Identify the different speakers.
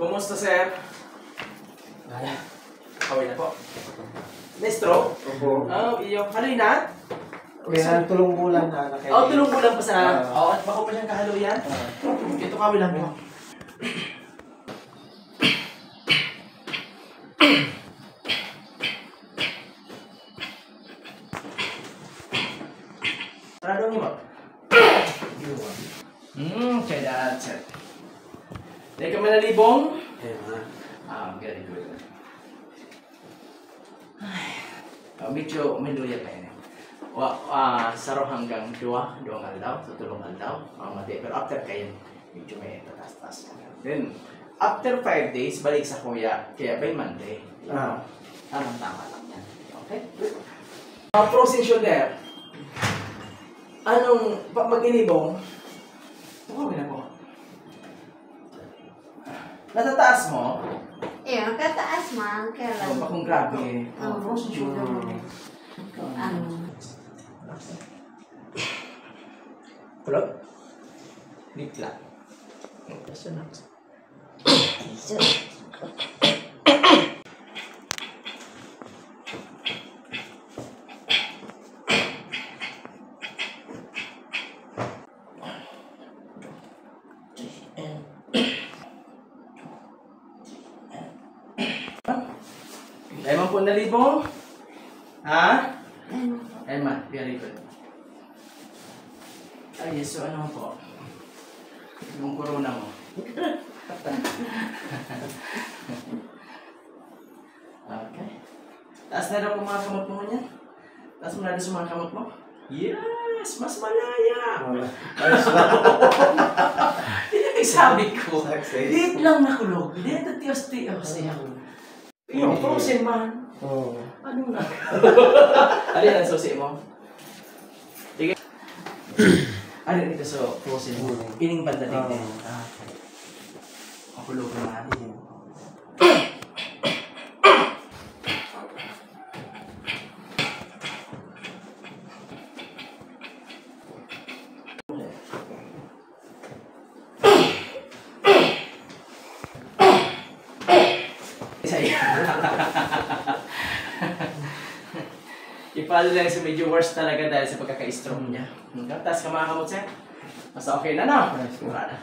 Speaker 1: Kumusta, sir? Wala. Kawin na po. May stroke?
Speaker 2: Opo.
Speaker 1: Iyo. Ano yun na?
Speaker 2: Kaya tulong bulan na.
Speaker 1: Tulong bulan pa sa... at bako pa siyang kahaluyan. Ito kawin lang po. Paradong mo. Okay, that's it. Hindi ka manalibong? Very good. Medyo may luya pa yun. Saro hanggang duwang aldaw, so tulong aldaw. Pero after kayo, medyo may tatas-tas. Then, after 5 days, balik sa kuya. Kaya by Monday. Tama lang yan. Okay? Pros and shoulder. Anong, mag-inibong? Tumawin na po. Natataas mo?
Speaker 3: Kataas man. Kailan?
Speaker 1: Bakong grabe. Pros and shoulder. Kulog? Dikla. Kasi na. Lemon po na libong? Ha? Emma, very good. Ay, so ano po? Yung corona mo. Okay. Taas na daw po mga kamot mo niyan? Taas mo na doon sa mga kamot mo? Yes! Mas malaya! Hindi sabi ko. Dito lang nakulog. Dito tiyos-tiyos. Yung frozen man. Ano nga? Ano yan ang susi mo? Sige. Ano dito sa frozen mo? Ining banda dito. Makulog na natin. Ipalo lang sa medyo worse talaga dahil sa pagkaka-stroke niya. Tapos ka mga kamot, sir? Basta okay na, no? Wala na.